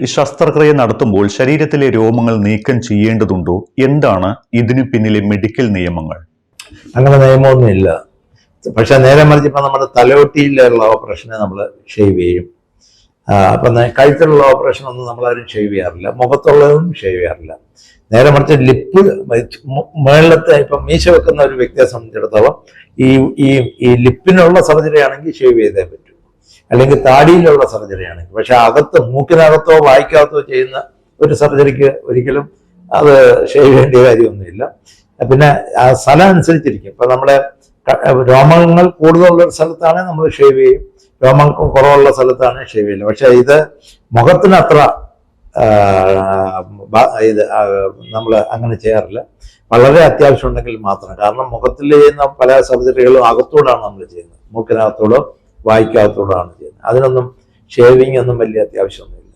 ഈ ശസ്ത്രക്രിയ നടത്തുമ്പോൾ ശരീരത്തിലെ രോമങ്ങൾ നീക്കം ചെയ്യേണ്ടതുണ്ടോ? എന്താണ് ഇതിനു പിന്നിലെ മെഡിക്കൽ നിയമങ്ങൾ? അങ്ങനെ നിയമമൊന്നുമില്ല. പക്ഷെ നേരെ മറിച്ച് ഇപ്പം നമ്മുടെ തലയോട്ടിയിലുള്ള ഓപ്പറേഷനെ നമ്മൾ ഷേവ് ചെയ്യും. അപ്പം കഴുത്തിലുള്ള ഓപ്പറേഷൻ ഒന്നും നമ്മളാരും ഷേവ് ചെയ്യാറില്ല, മുഖത്തുള്ളതും ഷേവ് ചെയ്യാറില്ല. നേരെ മറിച്ച് ലിപ്പ് മേളത്തെ ഇപ്പം മീശ വെക്കുന്ന ഒരു വ്യക്തിയെ സംബന്ധിച്ചിടത്തോളം ഈ ഈ ഈ ലിപ്പിനുള്ള സർജറി ആണെങ്കിൽ ഷേവ് ചെയ്തേ പറ്റൂ, അല്ലെങ്കിൽ താടിയിലുള്ള സർജറി ആണെങ്കിൽ. പക്ഷെ അകത്ത് മൂക്കിനകത്തോ വായിക്കകത്തോ ചെയ്യുന്ന ഒരു സർജറിക്ക് ഒരിക്കലും അത് ഷേവ് ചെയ്യേണ്ട കാര്യമൊന്നുമില്ല. പിന്നെ ആ സ്ഥലം അനുസരിച്ചിരിക്കും. ഇപ്പം നമ്മുടെ രോമങ്ങൾ കൂടുതലുള്ള ഒരു സ്ഥലത്താണെങ്കിൽ നമ്മൾ ഷേവ് ചെയ്യും, രോമങ്ങൾക്കും കുറവുള്ള സ്ഥലത്താണ് ഷേവ് ചെയ്യില്ല. പക്ഷെ ഇത് മുഖത്തിന് അത്ര ഇത് നമ്മൾ അങ്ങനെ ചെയ്യാറില്ല. വളരെ അത്യാവശ്യം ഉണ്ടെങ്കിൽ മാത്രം. കാരണം മുഖത്തിൽ ചെയ്യുന്ന പല സർജറികളും അകത്തോടാണ് നമ്മൾ ചെയ്യുന്നത്, മൂക്കിനകത്തോടോ വായിക്കകത്തോടാണ് ചെയ്യുന്നത്. അതിനൊന്നും ഷേവിങ് ഒന്നും വലിയ അത്യാവശ്യമൊന്നുമില്ല.